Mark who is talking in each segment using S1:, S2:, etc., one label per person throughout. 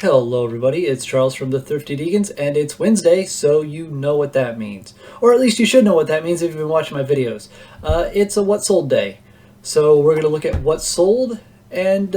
S1: Hello everybody, it's Charles from the Thrifty Deacons, and it's Wednesday, so you know what that means. Or at least you should know what that means if you've been watching my videos. It's a What Sold Day. So we're going to look at what sold, and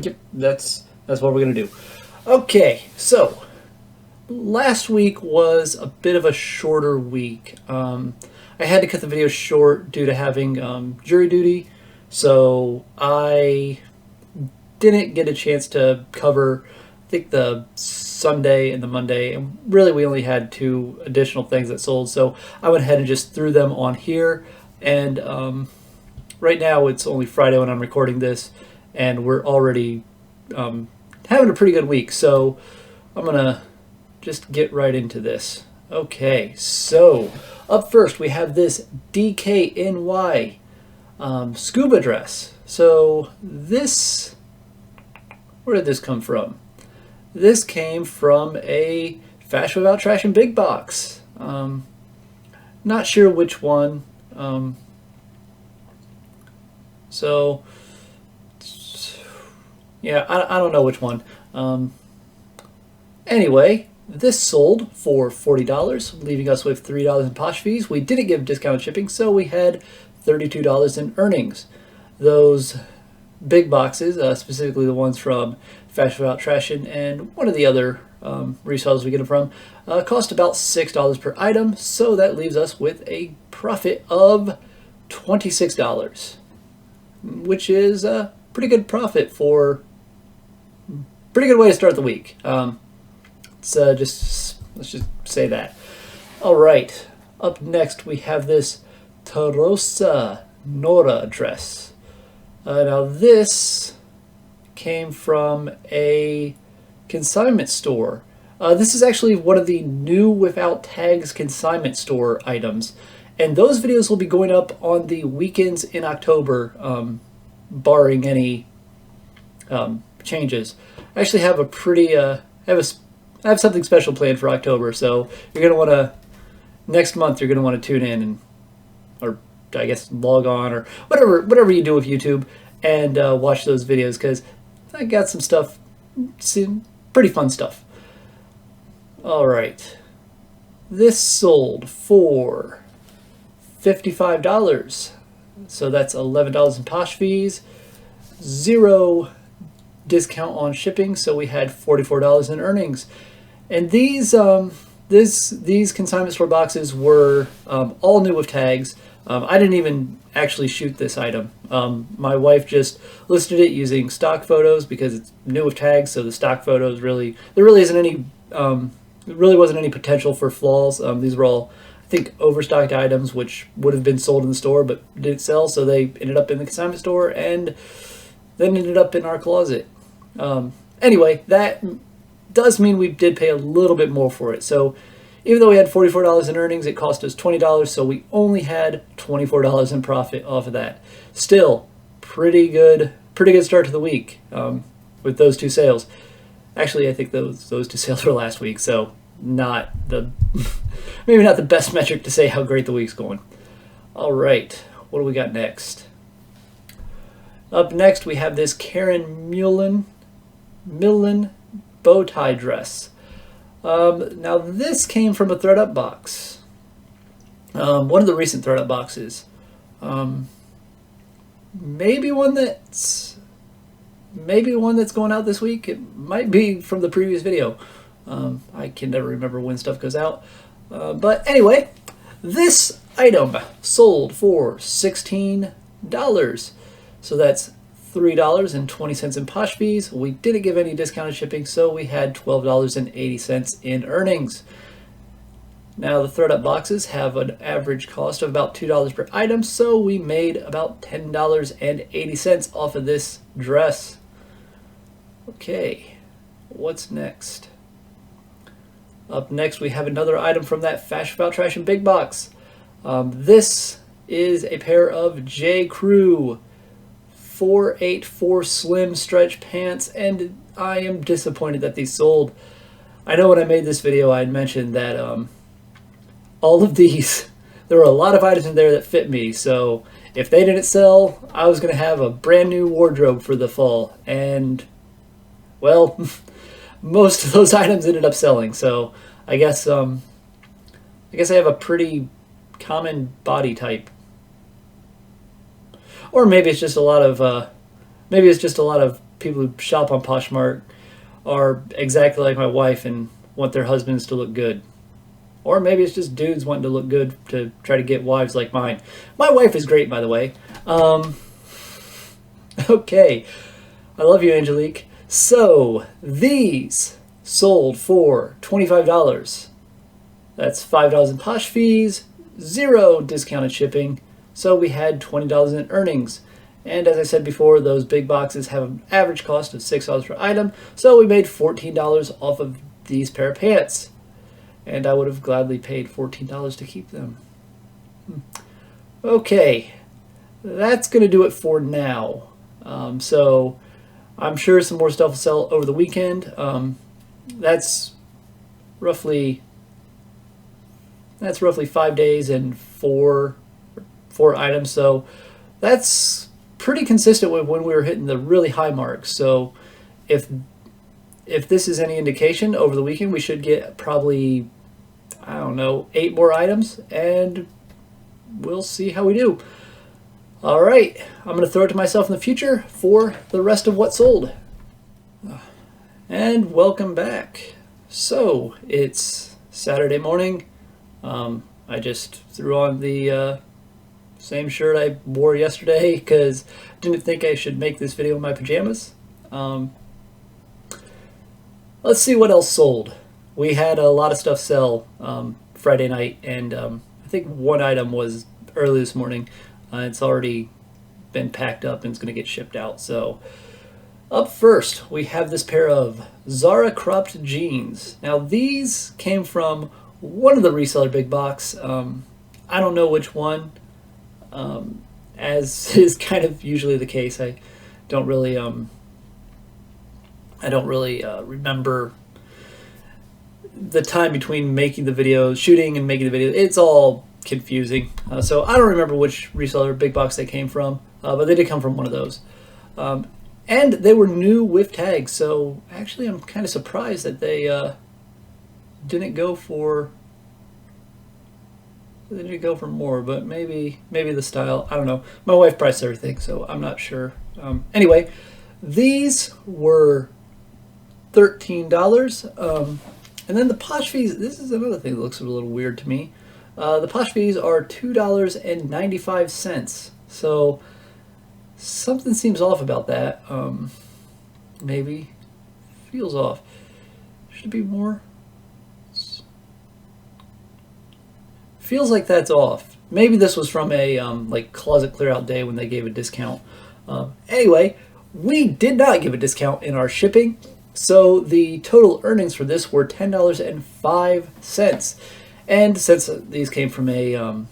S1: yep, that's what we're going to do. Okay, so last week was a bit of a shorter week. I had to cut the video short due to having jury duty, so I didn't get a chance to cover, I think, the Sunday and the Monday, and really we only had two additional things that sold, so I went ahead and just threw them on here. And right now it's only Friday when I'm recording this, and we're already having a pretty good week, so I'm gonna just get right into this. Okay, so up first we have this DKNY scuba dress. So this, where did this come from? This came from a Fashion Without Trash and Big Box. Not sure which one. So, yeah, I don't know which one. Anyway, this sold for $40, leaving us with $3 in posh fees. We didn't give discounted shipping, so we had $32 in earnings. Those big boxes, specifically the ones from Fashion Without Trash and one of the other resellers we get them from, cost about $6 per item, so that leaves us with a profit of $26, which is a pretty good profit for pretty good way to start the week. Let's just say that. All right, up next we have this Tarosa Nora dress. Now this came from a consignment store. This is actually one of the new without tags consignment store items, and those videos will be going up on the weekends in October, barring any changes. I actually have a pretty I have something special planned for October, so you're gonna want to next month. You're gonna want to tune in and, or I guess, log on or whatever you do with YouTube, and watch those videos, because I got some stuff, some pretty fun stuff. All right, this sold for $55, so that's $11 in posh fees, 0 discount on shipping, so we had $44 in earnings. And these these consignment store boxes were all new with tags. I didn't even actually shoot this item. My wife just listed it using stock photos because it's new with tags, so the stock photos there really isn't any, there really wasn't any potential for flaws. These were all, I think, overstocked items which would have been sold in the store but didn't sell, so they ended up in the consignment store and then ended up in our closet. Anyway, that does mean we did pay a little bit more for it. So even though we had $44 in earnings, it cost us $20, so we only had $24 in profit off of that. Still, pretty good start to the week with those two sales. Actually, I think those two sales were last week, so not the maybe not the best metric to say how great the week's going. All right, what do we got next? Up next, we have this Karen Millen bow tie dress. Now this came from a ThredUp box, one of the recent ThredUp boxes, maybe one that's going out this week. It might be from the previous video. I can never remember when stuff goes out, but anyway, this item sold for $16, so that's $3.20 in posh fees. We didn't give any discounted shipping, so we had $12.80 in earnings. Now the ThredUp boxes have an average cost of about $2 per item, so we made about $10.80 off of this dress. Okay, what's next? Up next we have another item from that Fashion Without Trash and Big Box. This is a pair of J. Crew 484 slim stretch pants, and I am disappointed that these sold. I know when I made this video I had mentioned that all of these, there were a lot of items in there that fit me, so if they didn't sell, I was going to have a brand new wardrobe for the fall, and well, most of those items ended up selling. So I guess I have a pretty common body type, or maybe it's just a lot of people who shop on Poshmark are exactly like my wife and want their husbands to look good. Or maybe it's just dudes wanting to look good to try to get wives like mine. My wife is great, by the way. Okay. I love you, Angelique. So, these sold for $25. That's $5 in Posh fees, 0 discounted shipping. So we had $20 in earnings. And as I said before, those big boxes have an average cost of $6 per item. So we made $14 off of these pair of pants. And I would have gladly paid $14 to keep them. Okay, that's going to do it for now. So I'm sure some more stuff will sell over the weekend. That's roughly 5 days and four items. So that's pretty consistent with when we were hitting the really high marks. So if this is any indication, over the weekend we should get probably, I don't know, 8 more items, and we'll see how we do. All right, I'm going to throw it to myself in the future for the rest of what sold. And welcome back. So it's Saturday morning. I just threw on the same shirt I wore yesterday because I didn't think I should make this video in my pajamas. Let's see what else sold. We had a lot of stuff sell Friday night, and I think one item was early this morning. It's already been packed up and it's going to get shipped out. So up first, we have this pair of Zara cropped jeans. Now these came from one of the reseller big box. I don't know which one, as is kind of usually the case. I don't really remember the time between making the videos, shooting and making the video. It's all confusing. So I don't remember which reseller big box they came from, but they did come from one of those. And they were new with tags, so actually I'm kind of surprised that they didn't go for more, but maybe the style, I don't know. My wife priced everything, so I'm not sure. Anyway, these were $13. And then the Posh fees, this is another thing that looks a little weird to me. The Posh fees are $2.95. So something seems off about that. Maybe feels off. Should it be more? Feels like that's off. Maybe this was from a like closet clear out day when they gave a discount. Anyway, we did not give a discount in our shipping. So the total earnings for this were $10.05. And since these came from a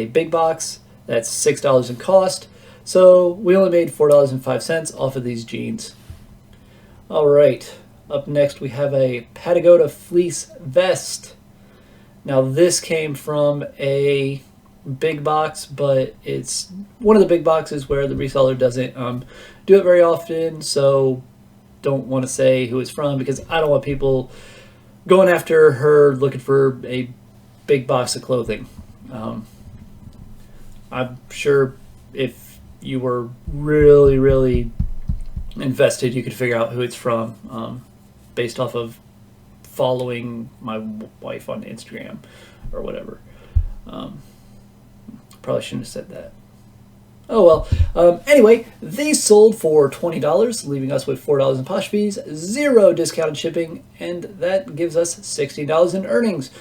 S1: big box, that's $6 in cost. So we only made $4.05 off of these jeans. All right, up next we have a Patagonia fleece vest. Now this came from a big box, but it's one of the big boxes where the reseller doesn't do it very often. So don't want to say who it's from because I don't want people going after her looking for a big box of clothing. I'm sure if you were really, really invested, you could figure out who it's from based off of following my wife on Instagram or whatever. Probably shouldn't have said that. Oh well. Anyway, these sold for $20, leaving us with $4 in Posh fees, 0 discounted shipping, and that gives us $16 in earnings.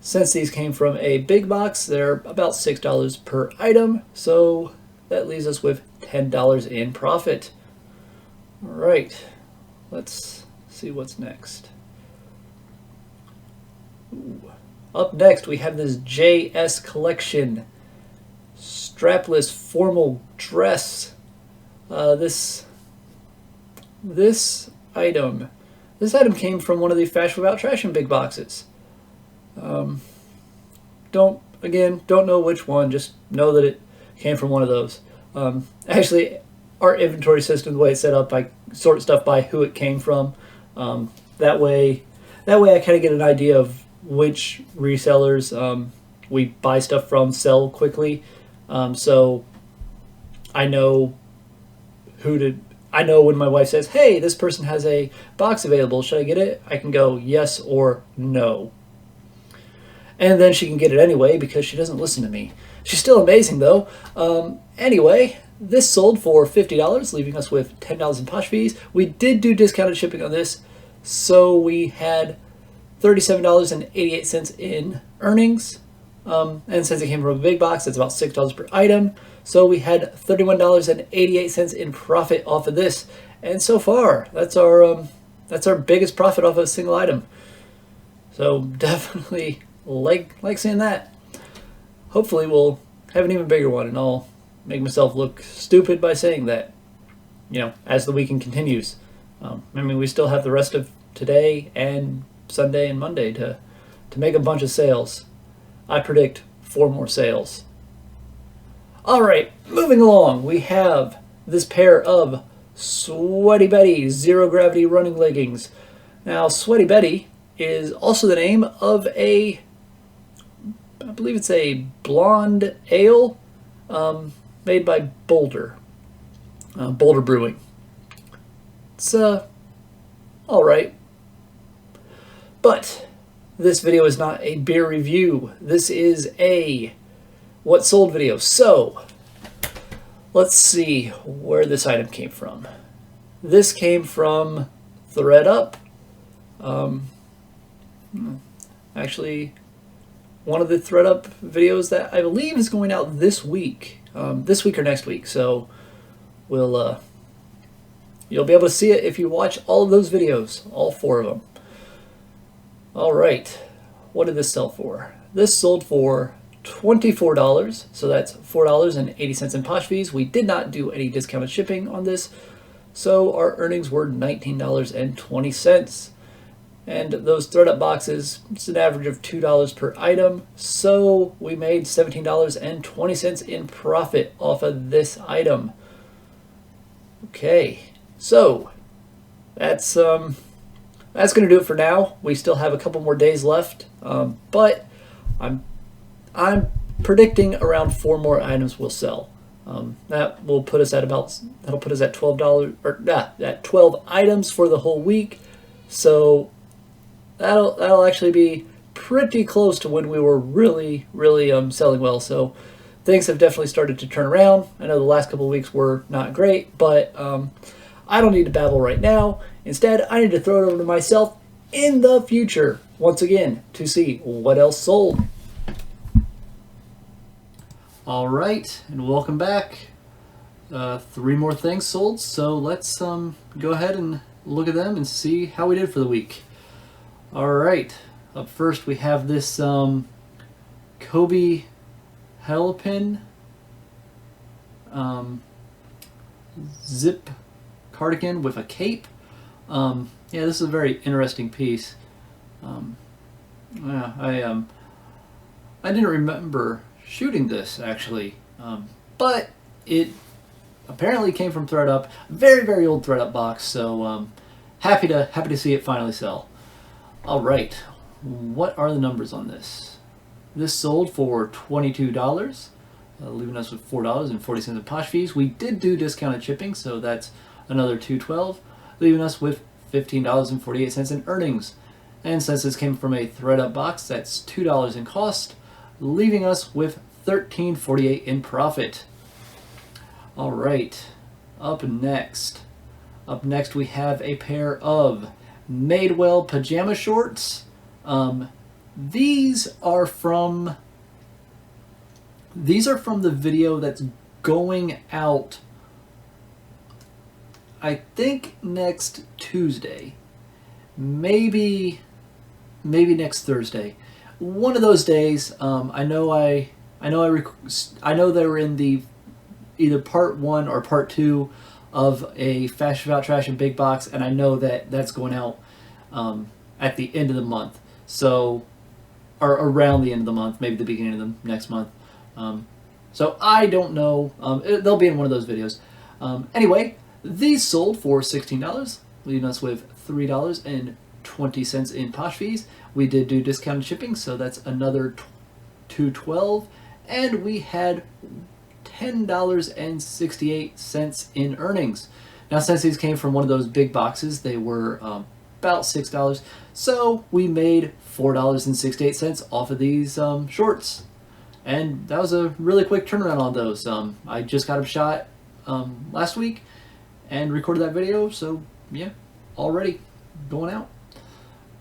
S1: Since these came from a big box, they're about $6 per item, so that leaves us with $10 in profit. All right, let's see what's next. Ooh. Up next, we have this JS collection strapless formal dress. This item came from one of the Fashion Without Trash big boxes. Don't know which one, just know that it came from one of those. Actually, our inventory system, the way it's set up, I sort stuff by who it came from. That way I kind of get an idea of which resellers we buy stuff from sell quickly. So I know I know when my wife says, hey, this person has a box available, should I get it? I can go yes or no. And then she can get it anyway because she doesn't listen to me. She's still amazing though. Anyway, this sold for $50, leaving us with $10 in posh fees. We did do discounted shipping on this, so we had $37.88 in earnings. And since it came from a big box, that's about $6 per item. So we had $31.88 in profit off of this. And so far, that's our biggest profit off of a single item. So definitely like seeing that. Hopefully we'll have an even bigger one, and I'll make myself look stupid by saying that, as the weekend continues. I mean, we still have the rest of today and Sunday and Monday to make a bunch of sales. I predict 4 more sales. All right, moving along, we have this pair of Sweaty Betty Zero Gravity running leggings. Now, Sweaty Betty is also the name of I believe it's a blonde ale made by Boulder Brewing. It's all right, but this video is not a beer review. This is a what sold video. So let's see where this item came from. This came from ThreadUp. Actually, one of the ThreadUp videos that I believe is going out this week or next week. So you'll be able to see it if you watch all of those videos, all 4 of them. All right, what did this sell for? This sold for $24, so that's $4.80 in posh fees. We did not do any discounted shipping on this, so our earnings were $19.20. And those ThreadUp boxes, it's an average of $2 per item, so we made $17.20 in profit off of this item. Okay, so that's going to do it for now. We still have a couple more days left, but I'm predicting around 4 more items will sell. That'll put us at $12 at 12 items for the whole week. So that'll actually be pretty close to when we were really selling well. So things have definitely started to turn around. I know the last couple of weeks were not great, but I don't need to babble right now. Instead, I need to throw it over to myself in the future once again to see what else sold. All right, and welcome back. 3 more things sold, so let's go ahead and look at them and see how we did for the week. All right, up first we have this Kobe Helpin zip cardigan with a cape. Yeah, this is a very interesting piece. Yeah, I didn't remember shooting this actually, but it apparently came from ThreadUp, very old ThreadUp box. So happy to see it finally sell. All right, what are the numbers on this? This sold for $22, leaving us with $4.40 in posh fees. We did do discounted shipping, so that's another $2.12, leaving us with $15.48 in earnings. And since this came from a ThreadUp box, that's $2 in cost, leaving us with $13.48 in profit. All right, up next we have a pair of Madewell pajama shorts. These are from the video that's going out, I think, next Tuesday, maybe next Thursday. One of those days. I know they were in the either part 1 or part 2 of a Fashion About Trash and Big Box, and I know that that's going out at the end of the month, so, or around the end of the month, maybe the beginning of the next month. So I don't know. They'll be in one of those videos. Anyway, These sold for $16, leaving us with $3.20 in posh fees. We did do discounted shipping, so that's another $2.12, and we had $10.68 in earnings. Now, since these came from one of those big boxes, they were about $6, so we made $4.68 off of these shorts. And that was a really quick turnaround on those. I just got them shot last week and recorded that video, so yeah, already going out.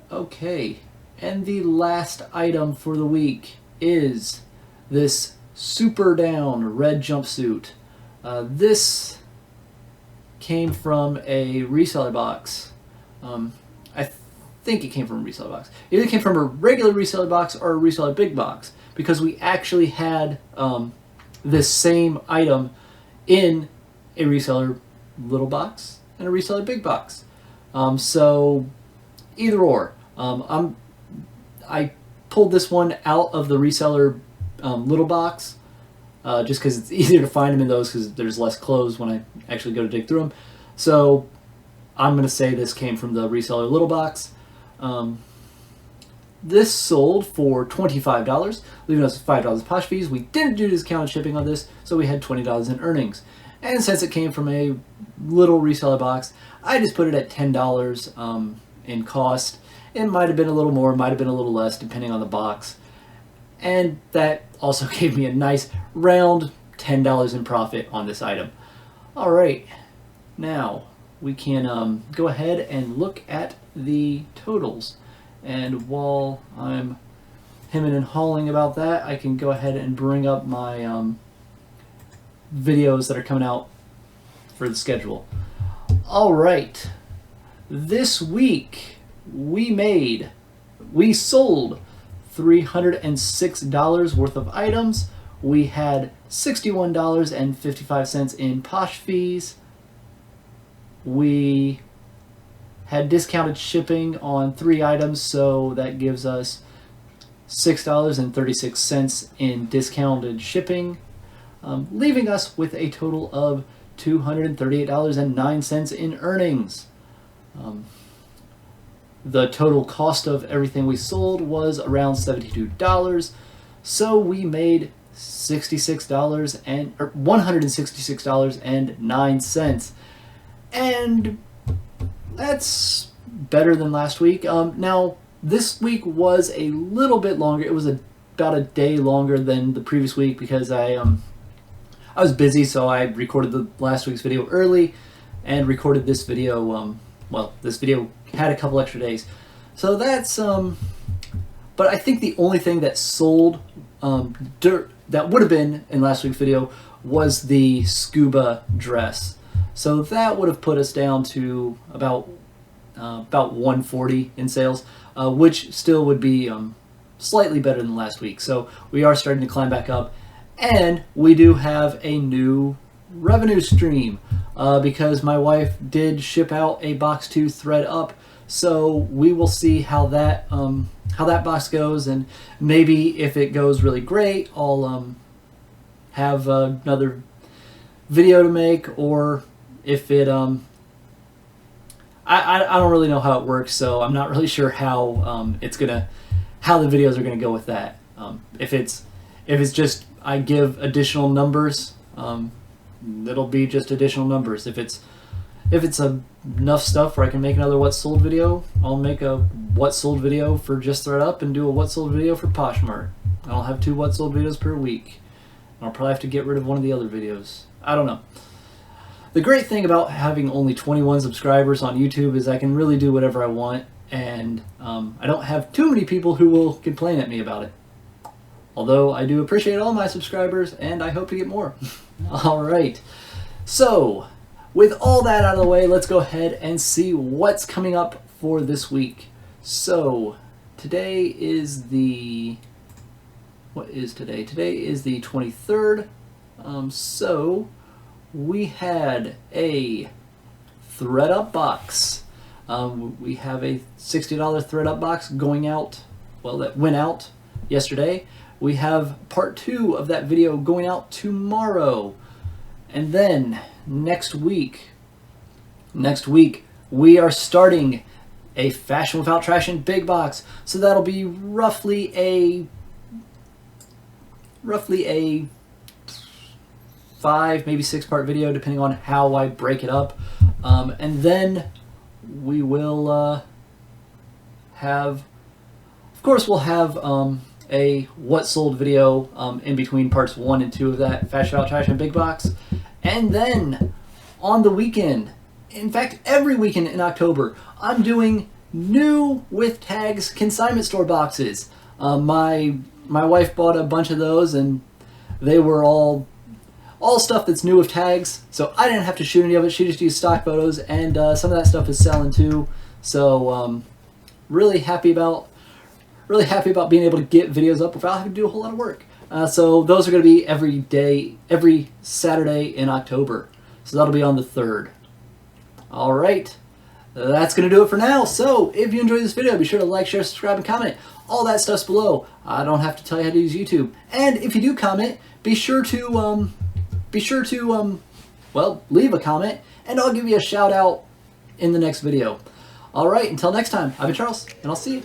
S1: Okay, and the last item for the week is this Super Down red jumpsuit. This came from a reseller box. I think it came from a reseller box. It either came from a regular reseller box or a reseller big box, because we actually had this same item in a reseller little box and a reseller big box. So either or. I pulled this one out of the reseller little box just because it's easier to find them in those, because there's less clothes when I actually go to dig through them. So I'm going to say this came from the reseller little box. This sold for $25, leaving us with $5 posh fees. We didn't do discounted shipping on this, so we had $20 in earnings. And since it came from a little reseller box, I just put it at $10 in cost. It might have been a little more, might have been a little less, depending on the box. And that also gave me a nice round $10 in profit on this item. All right, now we can go ahead and look at the totals. And while I'm hemming and hawing about that, I can go ahead and bring up my videos that are coming out for the schedule. All right, this week we sold $306 worth of items. We had $61.55 in posh fees. We had discounted shipping on 3 items, so that gives us $6.36 in discounted shipping, leaving us with a total of $238.09 in earnings. The total cost of everything we sold was around $72, so we made $166.09, and that's better than last week. Now, this week was a little bit longer. It was about a day longer than the previous week because I was busy, so I recorded the last week's video early and recorded this video. Well, this video had a couple extra days, so that's but I think the only thing that sold that would have been in last week's video was the scuba dress. So that would have put us down to about 140 in sales, which still would be slightly better than last week. So we are starting to climb back up, and we do have a new revenue stream because my wife did ship out a box to thread up. So we will see how that box goes, and maybe if it goes really great, I'll have another video to make, or if it I don't really know how it works, so I'm not really sure how how the videos are gonna go with that. If it's just I give additional numbers, it'll be just additional numbers. If it's enough stuff where I can make another what sold video, I'll make a what sold video for just thread up and do a what sold video for Poshmark. I'll have 2 what sold videos per week. I'll probably have to get rid of one of the other videos. I don't know. The great thing about having only 21 subscribers on YouTube is I can really do whatever I want, and I don't have too many people who will complain at me about it. Although I do appreciate all my subscribers, and I hope to get more. Alright, so with all that out of the way, let's go ahead and see what's coming up for this week. So today is the... what is today? Today is the 23rd. So we had a thread up box. We have a $60 thread up box going out, well, that went out yesterday. We have part 2 of that video going out tomorrow. And then next week Next week, we are starting a Fashion Without Trashing big box. So that'll be roughly a 5, maybe 6 part video, depending on how I break it up. And then we will have, of course, we'll have a what sold video in between parts 1 and 2 of that Fashion Without Trashing big box. And then on the weekend, in fact, every weekend in October, I'm doing new with tags consignment store boxes. My wife bought a bunch of those, and they were all stuff that's new with tags, so I didn't have to shoot any of it. She just used stock photos, and some of that stuff is selling too. So really happy about being able to get videos up without having to do a whole lot of work. So those are going to be every Saturday in October. So that'll be on the 3rd. All right, that's going to do it for now. So if you enjoyed this video, be sure to like, share, subscribe, and comment. All that stuff's below. I don't have to tell you how to use YouTube. And if you do comment, be sure to well, leave a comment, and I'll give you a shout out in the next video. All right, until next time, I've been Charles, and I'll see you